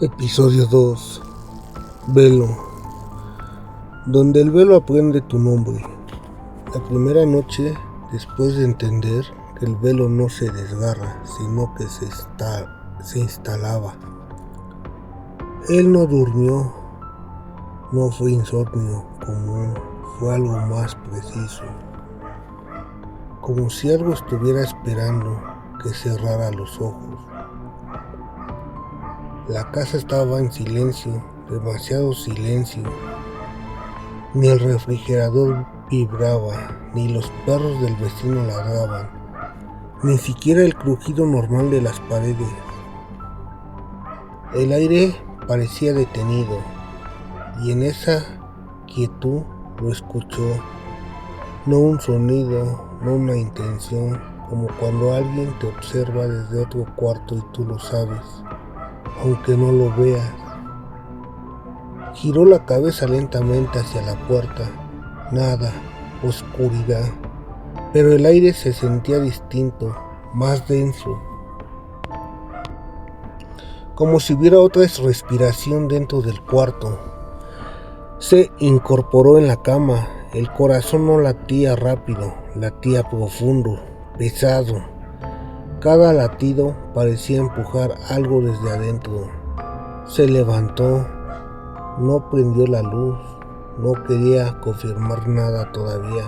Episodio 2. Velo. Donde el velo aprende tu nombre. La primera noche, después de entender que el velo no se desgarra, sino que se instalaba. Él no durmió, no fue insomnio común, fue algo más preciso. Como si algo estuviera esperando que cerrara los ojos. La casa estaba en silencio, demasiado silencio. Ni el refrigerador vibraba, ni los perros del vecino ladraban, ni siquiera el crujido normal de las paredes. El aire parecía detenido, y en esa quietud lo escuchó. No un sonido, no una intención, como cuando alguien te observa desde otro cuarto y tú lo sabes, aunque no lo veas. Giró la cabeza lentamente hacia la puerta. Nada, oscuridad, pero el aire se sentía distinto, más denso, como si hubiera otra respiración dentro del cuarto. Se incorporó en la cama. El corazón no latía rápido, latía profundo, pesado. Cada latido parecía empujar algo desde adentro. Se levantó, no prendió la luz, no quería confirmar nada todavía.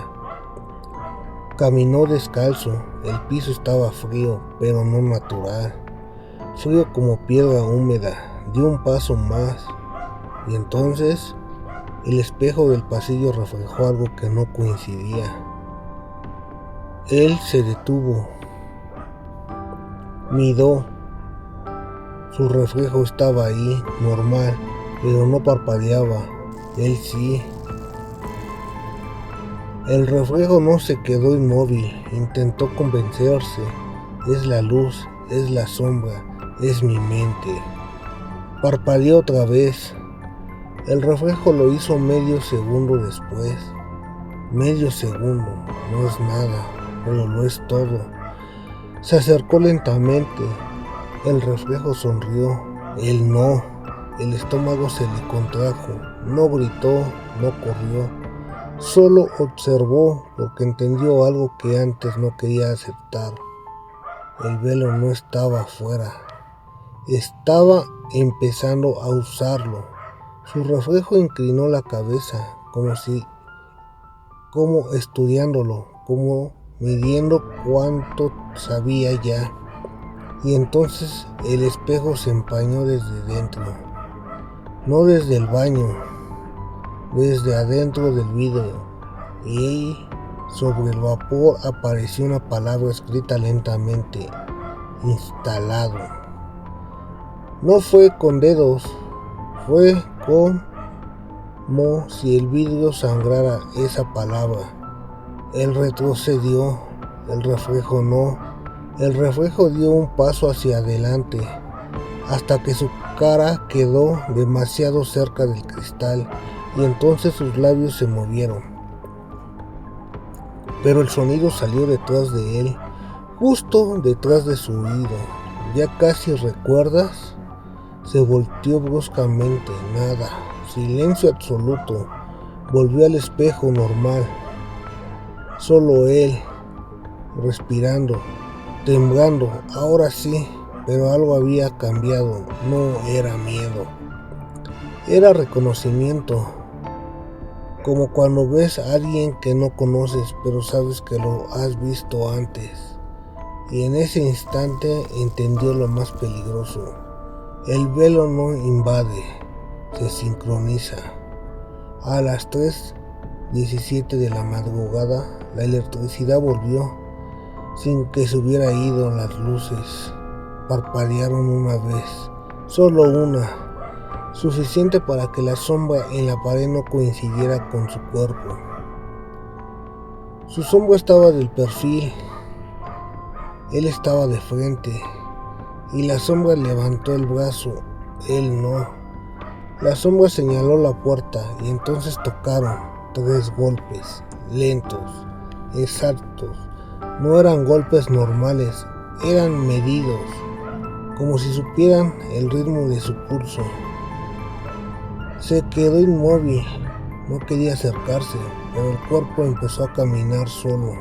Caminó descalzo, el piso estaba frío, pero no natural. Frío como piedra húmeda. Dio un paso más, y entonces el espejo del pasillo reflejó algo que no coincidía. Él se detuvo, miró. Su reflejo estaba ahí, normal, pero no parpadeaba. Él sí. El reflejo no se quedó inmóvil, intentó convencerse. Es la luz, es la sombra, es mi mente. Parpadeó otra vez. El reflejo lo hizo medio segundo después. Medio segundo, no es nada, pero lo es todo. Se acercó lentamente. El reflejo sonrió. Él no. El estómago se le contrajo. No gritó, no corrió. Solo observó porque entendió algo que antes no quería aceptar. El velo no estaba afuera. Estaba empezando a usarlo. Su reflejo inclinó la cabeza, como estudiándolo, como midiendo cuánto sabía ya. Y entonces el espejo se empañó desde dentro, no desde el baño, desde adentro del vidrio, y sobre el vapor apareció una palabra escrita lentamente: instalado. No fue con dedos, fue como si el vidrio sangrara esa palabra. Él retrocedió, el reflejo no. El reflejo dio un paso hacia adelante, hasta que su cara quedó demasiado cerca del cristal, y entonces sus labios se movieron. Pero el sonido salió detrás de él, justo detrás de su oído. ¿Ya casi recuerdas? Se volteó bruscamente. Nada, silencio absoluto. Volvió al espejo normal. Solo él, respirando, temblando. Ahora sí, pero algo había cambiado. No era miedo, era reconocimiento. Como cuando ves a alguien que no conoces, pero sabes que lo has visto antes. Y en ese instante entendió lo más peligroso. El velo no invade, se sincroniza. A las 3:17 de la madrugada, la electricidad volvió, sin que se hubiera ido. Las luces parpadearon una vez, solo una, suficiente para que la sombra en la pared no coincidiera con su cuerpo. Su sombra estaba del perfil, él estaba de frente, y la sombra levantó el brazo, él no. La sombra señaló la puerta, y entonces tocaron 3 golpes, lentos, exactos. No eran golpes normales, eran medidos, como si supieran el ritmo de su pulso. Se quedó inmóvil, no quería acercarse, pero el cuerpo empezó a caminar solo,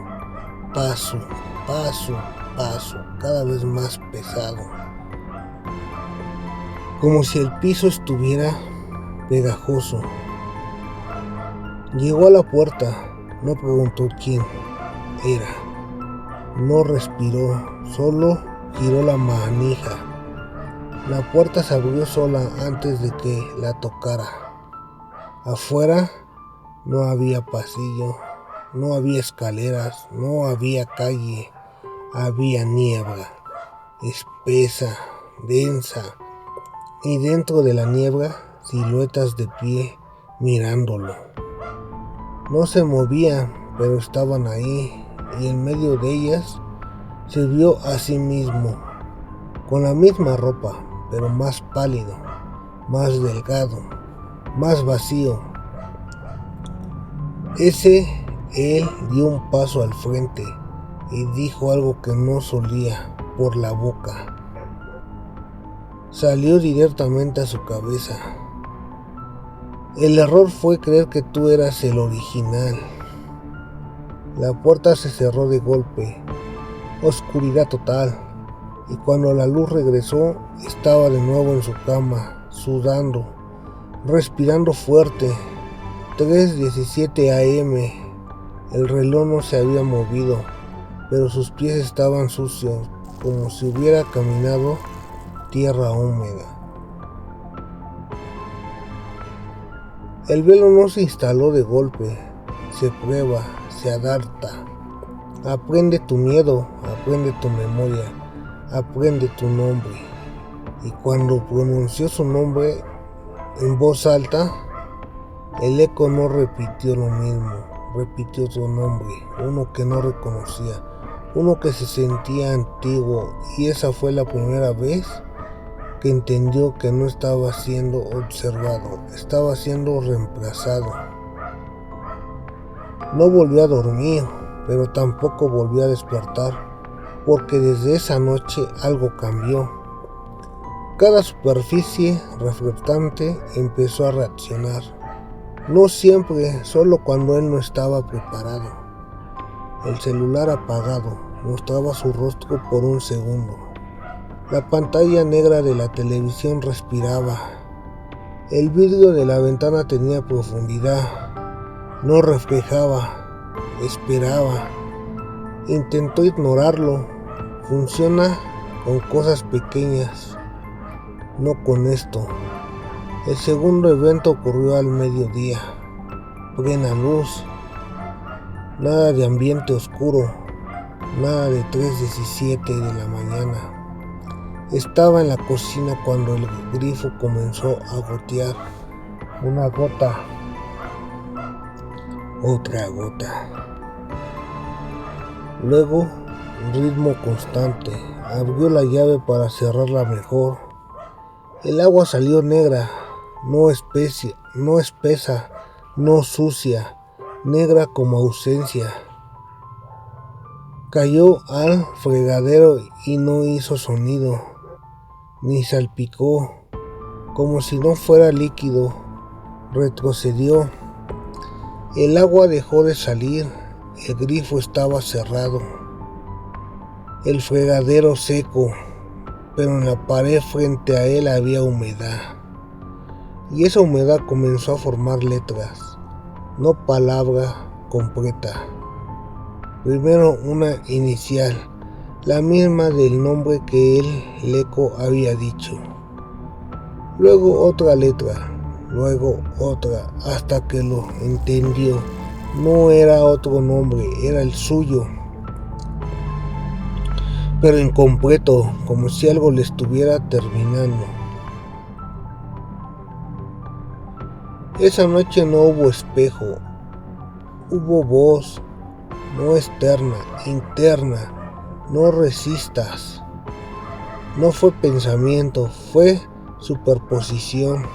paso, paso, paso, cada vez más pesado, como si el piso estuviera pegajoso. Llegó a la puerta, no preguntó quién era, no respiró, solo giró la manija. La puerta se abrió sola antes de que la tocara. Afuera no había pasillo, no había escaleras, no había calle, había niebla, espesa, densa, y dentro de la niebla siluetas de pie mirándolo. No se movían, pero estaban ahí, y en medio de ellas se vio a sí mismo, con la misma ropa, pero más pálido, más delgado, más vacío. Él dio un paso al frente y dijo algo que no solía por la boca. Salió directamente a su cabeza. El error fue creer que tú eras el original. La puerta se cerró de golpe. Oscuridad total. Y cuando la luz regresó, estaba de nuevo en su cama, sudando, respirando fuerte. 3:17 a.m. El reloj no se había movido, pero sus pies estaban sucios, como si hubiera caminado tierra húmeda. El velo no se instaló de golpe, se prueba, se adapta. Aprende tu miedo, aprende tu memoria, aprende tu nombre. Y cuando pronunció su nombre en voz alta, el eco no repitió lo mismo, repitió otro nombre, uno que no reconocía, uno que se sentía antiguo, y esa fue la primera vez que entendió que no estaba siendo observado, estaba siendo reemplazado. No volvió a dormir, pero tampoco volvió a despertar, porque desde esa noche algo cambió. Cada superficie reflectante empezó a reaccionar. No siempre, solo cuando él no estaba preparado. El celular apagado mostraba su rostro por un segundo. La pantalla negra de la televisión respiraba. El vidrio de la ventana tenía profundidad. No reflejaba, esperaba. Intentó ignorarlo. Funciona con cosas pequeñas, no con esto. El segundo evento ocurrió al mediodía. Plena luz. Nada de ambiente oscuro. Nada de 3:17 de la mañana. Estaba en la cocina cuando el grifo comenzó a gotear. Una gota. Otra gota. Luego, un ritmo constante. Abrió la llave para cerrarla mejor. El agua salió negra, no espesa, no sucia, negra como ausencia. Cayó al fregadero y no hizo sonido, ni salpicó, como si no fuera líquido. Retrocedió. El agua dejó de salir, el grifo estaba cerrado, el fregadero seco, pero en la pared frente a él había humedad. Y esa humedad comenzó a formar letras, no palabra completa. Primero una inicial, la misma del nombre que el eco había dicho. Luego otra letra, luego otra, hasta que lo entendió. No era otro nombre, era el suyo, pero incompleto, como si algo le estuviera terminando. Esa noche no hubo espejo, hubo voz, no externa, interna. No resistas. No fue pensamiento, fue superposición,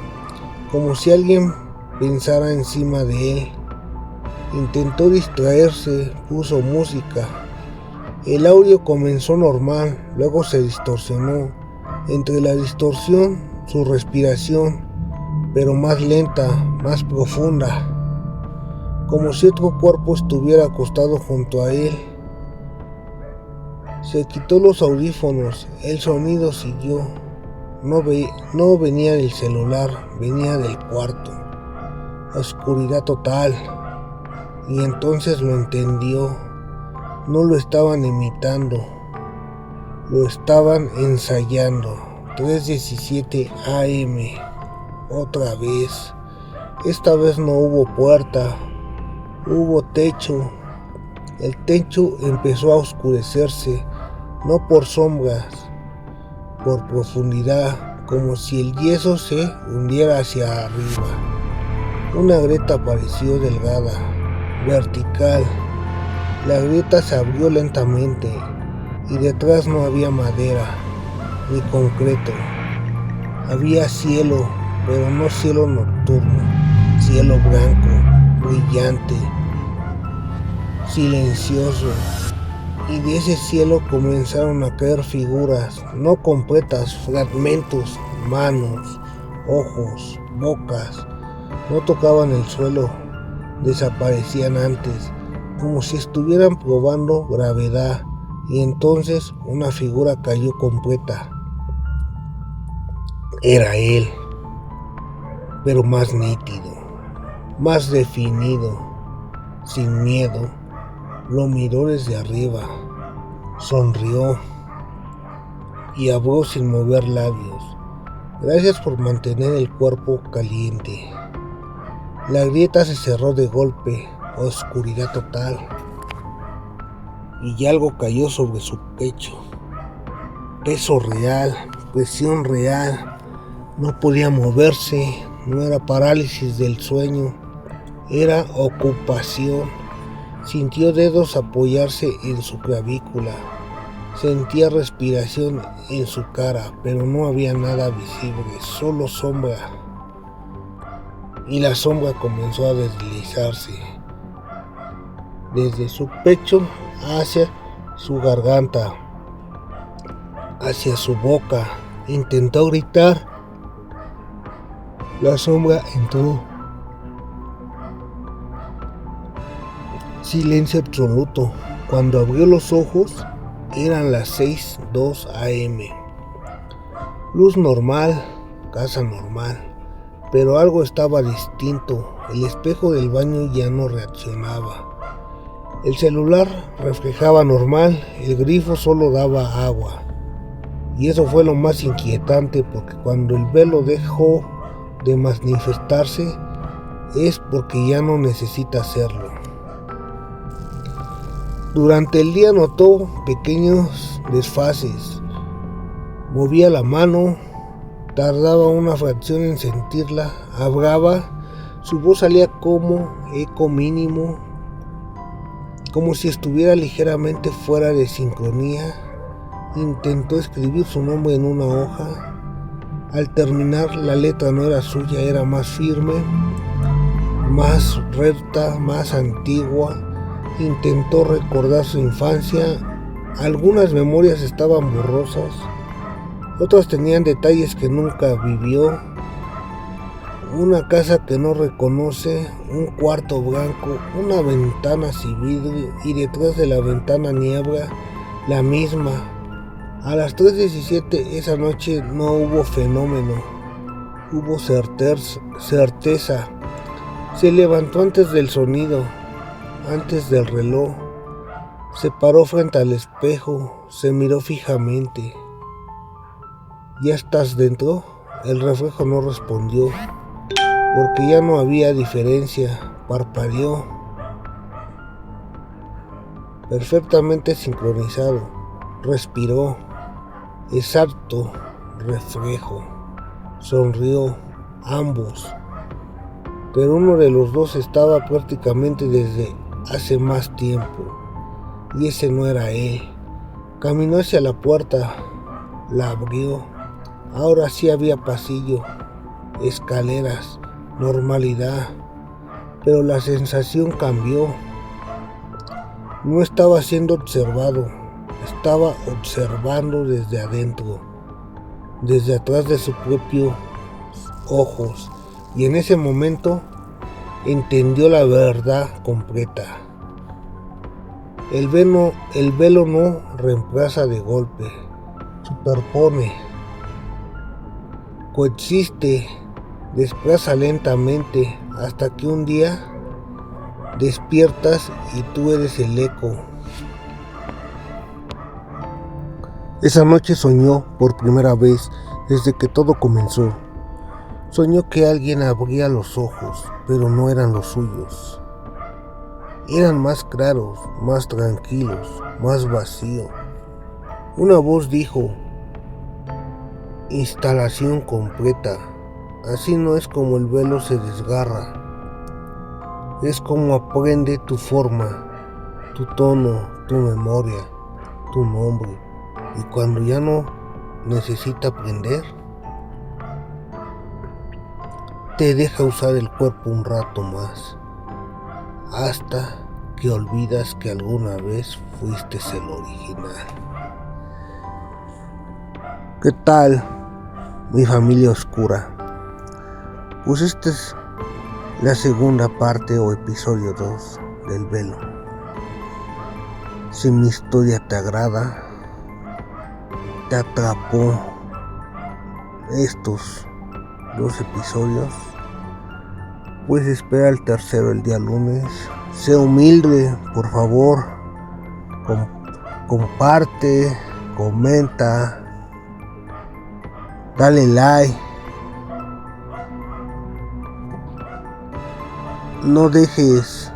como si alguien pensara encima de él. Intentó distraerse, puso música. El audio comenzó normal, luego se distorsionó. Entre la distorsión, su respiración, pero más lenta, más profunda, como si otro cuerpo estuviera acostado junto a él. Se quitó los audífonos, el sonido siguió. No venía del celular, venía del cuarto. Oscuridad total. Y entonces lo entendió. No lo estaban imitando, lo estaban ensayando. 3:17 AM. Otra vez. Esta vez no hubo puerta, hubo techo. El techo empezó a oscurecerse, no por sombras, por profundidad, como si el yeso se hundiera hacia arriba. Una grieta apareció delgada, vertical. La grieta se abrió lentamente y detrás no había madera ni concreto. Había cielo, pero no cielo nocturno, cielo blanco, brillante, silencioso. Y de ese cielo comenzaron a caer figuras, no completas, fragmentos, manos, ojos, bocas. No tocaban el suelo, desaparecían antes, como si estuvieran probando gravedad, y entonces una figura cayó completa. Era él, pero más nítido, más definido, sin miedo. Lo miró desde arriba, sonrió y habló sin mover labios. Gracias por mantener el cuerpo caliente. La grieta se cerró de golpe, oscuridad total, y algo cayó sobre su pecho. Peso real, presión real. No podía moverse, no era parálisis del sueño, era ocupación. Sintió dedos apoyarse en su clavícula, sentía respiración en su cara, pero no había nada visible, solo sombra. Y la sombra comenzó a deslizarse desde su pecho hacia su garganta, hacia su boca. Intentó gritar. La sombra entró. Silencio absoluto. Cuando abrió los ojos, eran las 6:02 AM. Luz normal, casa normal, pero algo estaba distinto. El espejo del baño ya no reaccionaba. El celular reflejaba normal, el grifo solo daba agua. Y eso fue lo más inquietante, porque cuando el velo dejó de manifestarse, es porque ya no necesita hacerlo. Durante el día notó pequeños desfases. Movía la mano, tardaba una fracción en sentirla, hablaba, su voz salía como eco mínimo, como si estuviera ligeramente fuera de sincronía. Intentó escribir su nombre en una hoja. Al terminar, la letra no era suya, era más firme, más recta, más antigua. Intentó recordar su infancia. Algunas memorias estaban borrosas, otras tenían detalles que nunca vivió. Una casa que no reconoce, un cuarto blanco, una ventana sin vidrio y detrás de la ventana niebla, la misma. A las 3:17 esa noche no hubo fenómeno, hubo certeza. Se levantó antes del sonido, antes del reloj. Se paró frente al espejo, se miró fijamente. ¿Ya estás dentro? El reflejo no respondió, porque ya no había diferencia. Parpadeó, perfectamente sincronizado. Respiró. Exacto, reflejo. Sonrió, ambos. Pero uno de los dos estaba prácticamente desde hace más tiempo, y ese no era él. Caminó hacia la puerta, la abrió. Ahora sí había pasillo, escaleras, normalidad, pero la sensación cambió. No estaba siendo observado, estaba observando desde adentro. desde atrás de sus propios ojos, y en ese momento entendió la verdad completa. El velo no reemplaza de golpe, superpone, coexiste, desplaza lentamente hasta que un día despiertas y tú eres el eco. Esa noche soñó por primera vez desde que todo comenzó. Soñó que alguien abría los ojos, pero no eran los suyos. Eran más claros, más tranquilos, más vacíos. Una voz dijo: instalación completa. Así no es como el velo se desgarra. Es como aprende tu forma, tu tono, tu memoria, tu nombre. Y cuando ya no necesita aprender, te deja usar el cuerpo un rato más, hasta que olvidas que alguna vez fuiste el original. ¿Qué tal, mi familia oscura? Pues esta es la segunda parte o episodio 2 del velo. Si mi historia te agrada, te atrapó estos 2 episodios, pues espera el tercero el día lunes. Sé humilde, por favor. Comparte, comenta, dale like. No dejes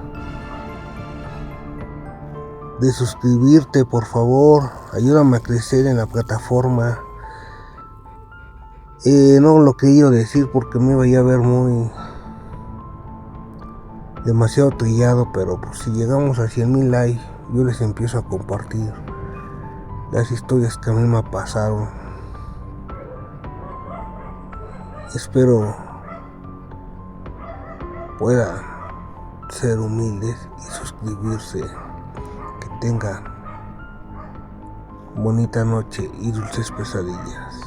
de suscribirte, por favor. Ayúdame a crecer en la plataforma. No lo quería decir porque me iba a ver demasiado trillado, pero pues si llegamos a 100,000 likes, yo les empiezo a compartir las historias que a mí me pasaron. Espero puedan ser humildes y suscribirse. Que tengan bonita noche y dulces pesadillas.